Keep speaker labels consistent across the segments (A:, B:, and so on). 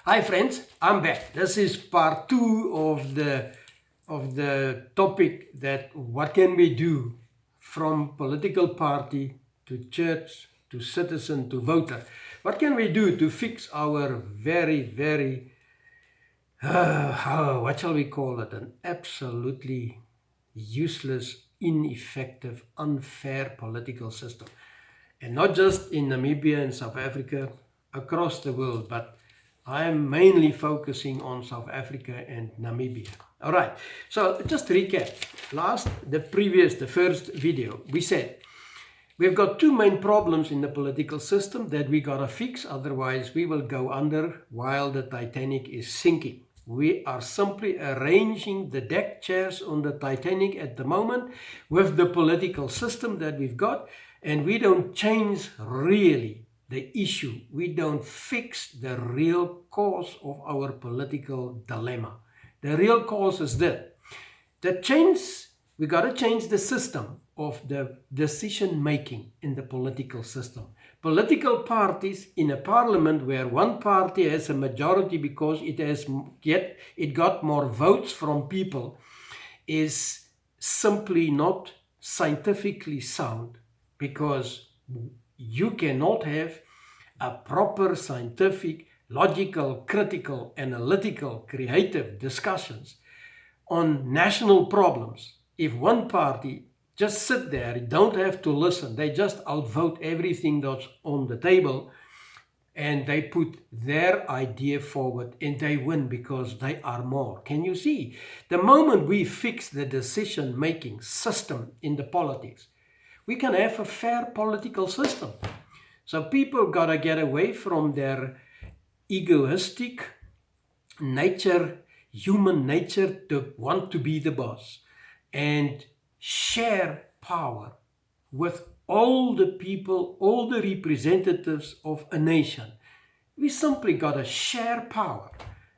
A: Hi friends, I'm back. This is part 2 of the topic that what can we do from political party to church to citizen to voter. What can we do to fix our very what shall we call it, an absolutely useless, ineffective, unfair political system. And not just in Namibia and South Africa, across the world, but I am mainly focusing on South Africa and Namibia. All right, so just recap. The first video, we said we've got two main problems in the political system that we gotta fix, otherwise we will go under while the Titanic is sinking. We are simply arranging the deck chairs on the Titanic at the moment with the political system that we've got, and we don't change really the issue. We don't fix the real cause of our political dilemma. The real cause is that we got to change the system of the decision making in the political system. Political parties in a parliament where one party has a majority because it got more votes from people is simply not scientifically sound, because you cannot have a proper scientific, logical, critical, analytical, creative discussions on national problems if one party just sit there, don't have to listen, they just outvote everything that's on the table and they put their idea forward and they win because they are more. Can you see? The moment we fix the decision-making system in the politics, we can have a fair political system. So people gotta get away from their egoistic nature, human nature to want to be the boss, and share power with all the people, all the representatives of a nation. We simply gotta share power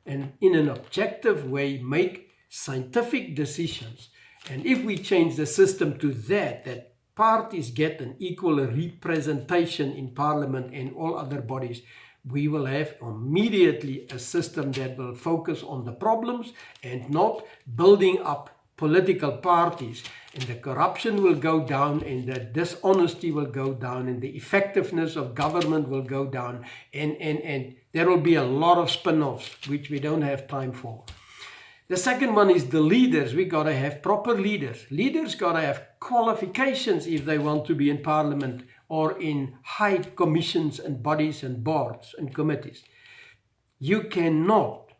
A: and in an objective way make scientific decisions. And if we change the system to that parties get an equal representation in parliament and all other bodies, we will have immediately a system that will focus on the problems and not building up political parties, and the corruption will go down and the dishonesty will go down and the effectiveness of government will go down, and there will be a lot of spin-offs which we don't have time for. The second one is the leaders. We got to have proper leaders. Leaders got to have qualifications if they want to be in parliament or in high commissions and bodies and boards and committees. You cannot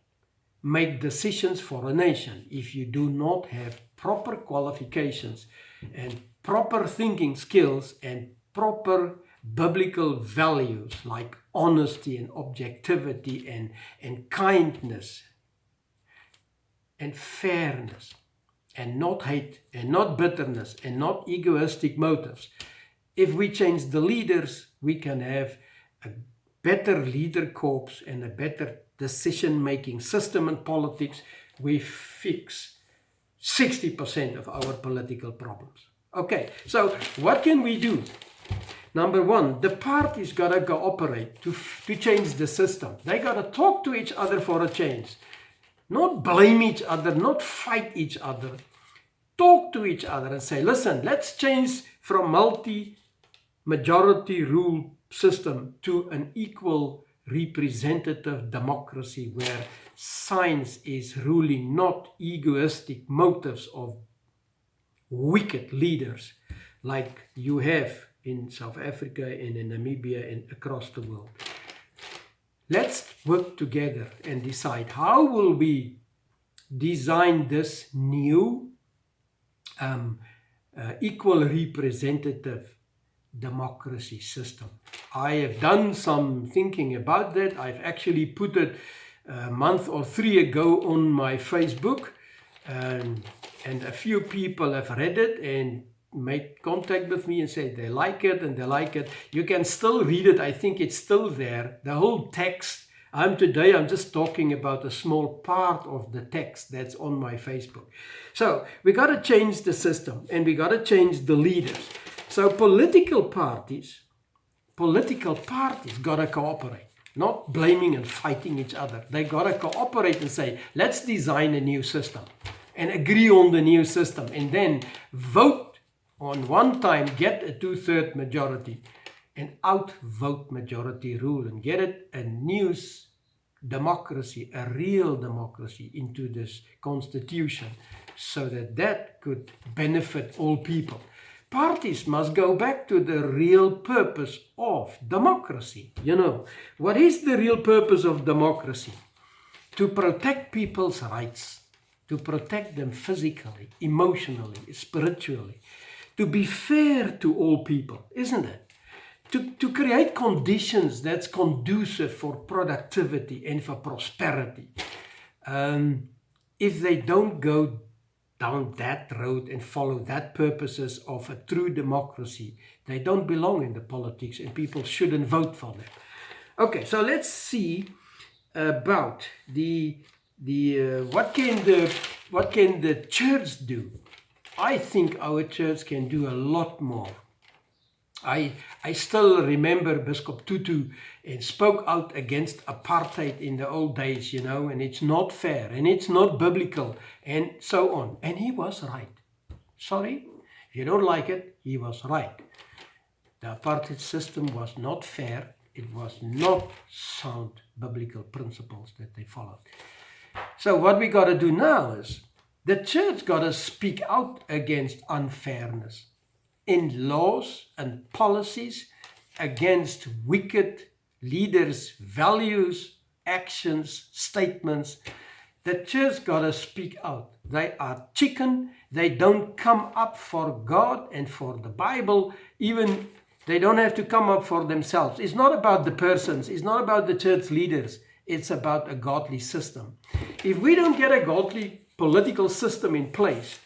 A: make decisions for a nation if you do not have proper qualifications and proper thinking skills and proper biblical values like honesty and objectivity and kindness and fairness, and not hate and not bitterness and not egoistic motives. If we change the leaders, we can have a better leader corps and a better decision-making system in politics. We fix 60% of our political problems. Okay, so what can we do? Number one, the parties gotta cooperate to change the system. They gotta talk to each other for a change. Not blame each other, not fight each other. Talk to each other and say, listen, let's change from multi-majority rule system to an equal representative democracy where science is ruling, not egoistic motives of wicked leaders like you have in South Africa and in Namibia and across the world. Let's work together and decide how will we design this new equal representative democracy system. I have done some thinking about that. I've actually put it a month or 3 ago on my Facebook, and a few people have read it and made contact with me and said they like it and they like it. You can still read it. I think it's still there. The whole text. Today I'm just talking about a small part of the text that's on my Facebook. So we got to change the system and we got to change the leaders. So political parties got to cooperate. not blaming and fighting each other. They got to cooperate and say, let's design a new system and agree on the new system, and then vote on one time, get a 2/3 majority and outvote majority rule and get it a new democracy, a real democracy into this constitution, so that that could benefit all people. Parties must go back to the real purpose of democracy. You know, what is the real purpose of democracy? To protect people's rights, to protect them physically, emotionally, spiritually, to be fair to all people, isn't it? To create conditions that's conducive for productivity and for prosperity. If they don't go down that road and follow that purposes of a true democracy, they don't belong in the politics and people shouldn't vote for them. Okay, so let's see about what can the church do. I think our church can do a lot more. I still remember Bishop Tutu and spoke out against apartheid in the old days, you know, and it's not fair and it's not biblical and so on. And he was right. Sorry, if you don't like it, he was right. The apartheid system was not fair. It was not sound biblical principles that they followed. So what we got to do now is the church got to speak out against unfairness in laws and policies, against wicked leaders' values, actions, statements. The church got to speak out. They are chicken. They don't come up for God and for the Bible. Even they don't have to come up for themselves. It's not about the persons. It's not about the church leaders. It's about a godly system. If we don't get a godly political system in place,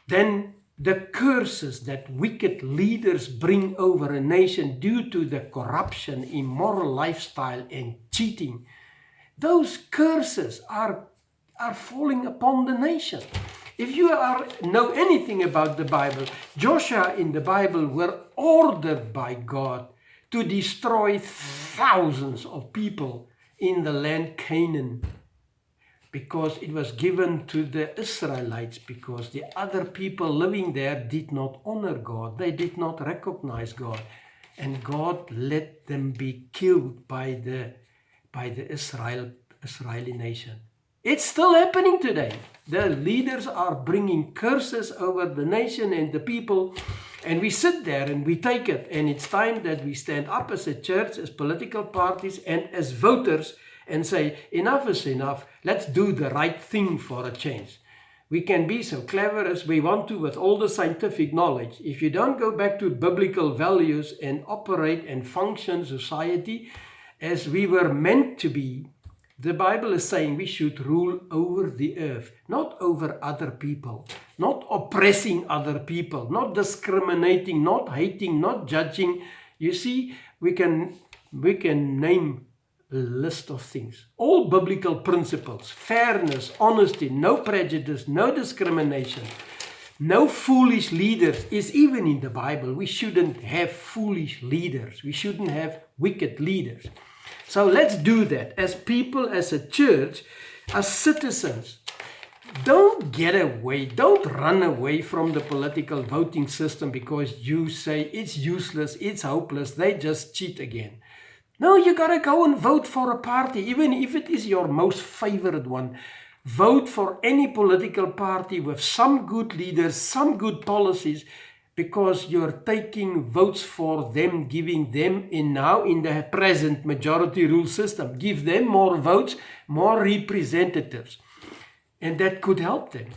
A: then the curses that wicked leaders bring over a nation due to the corruption, immoral lifestyle, and cheating, those curses are falling upon the nation. If you know anything about the Bible, Joshua in the Bible were ordered by God to destroy thousands of people in the land Canaan, because it was given to the Israelites, because the other people living there did not honor God. They did not recognize God. And God let them be killed by the Israeli nation. It's still happening today. The leaders are bringing curses over the nation and the people, and we sit there and we take it. And it's time that we stand up as a church, as political parties, and as voters, and say, enough is enough. Let's do the right thing for a change. We can be so clever as we want to with all the scientific knowledge. If you don't go back to biblical values and operate and function society as we were meant to be, the Bible is saying we should rule over the earth, not over other people, not oppressing other people, not discriminating, not hating, not judging. You see, we can name list of things, all biblical principles: fairness, honesty, no prejudice, no discrimination, no foolish leaders is even in the Bible. We shouldn't have foolish leaders. We shouldn't have wicked leaders. So let's do that as people, as a church, as citizens. Don't get away, don't run away from the political voting system because you say it's useless, it's hopeless, they just cheat again. No, you got to go and vote for a party, even if it is your most favorite one. Vote for any political party with some good leaders, some good policies, because you're taking votes for them, giving them in the present majority rule system. Give them more votes, more representatives. And that could help them,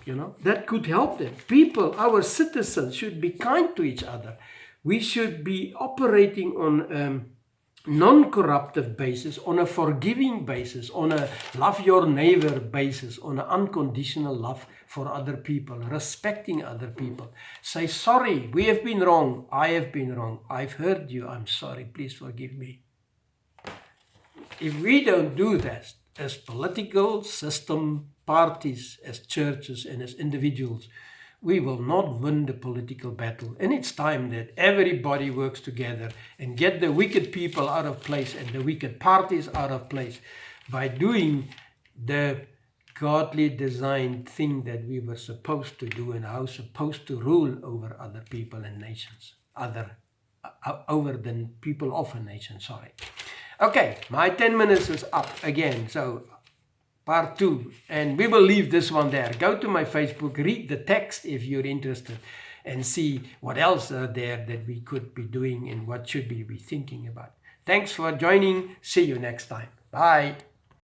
A: that could help them. People, our citizens, should be kind to each other. We should be operating on non-corruptive basis, on a forgiving basis, on a love your neighbor basis, on an unconditional love for other people, respecting other people. Say, sorry, we have been wrong, I have been wrong, I've hurt you, I'm sorry, please forgive me. If we don't do that as political system parties, as churches and as individuals, we will not win the political battle. And it's time that everybody works together and get the wicked people out of place and the wicked parties out of place by doing the godly designed thing that we were supposed to do and how supposed to rule over other people and nations, over the people of a nation, sorry. Okay, my 10 minutes is up again, so part 2, and we will leave this one there. Go to my Facebook, read the text if you're interested, and see what else are there that we could be doing and what should we be thinking about. Thanks for joining. See you next time. Bye.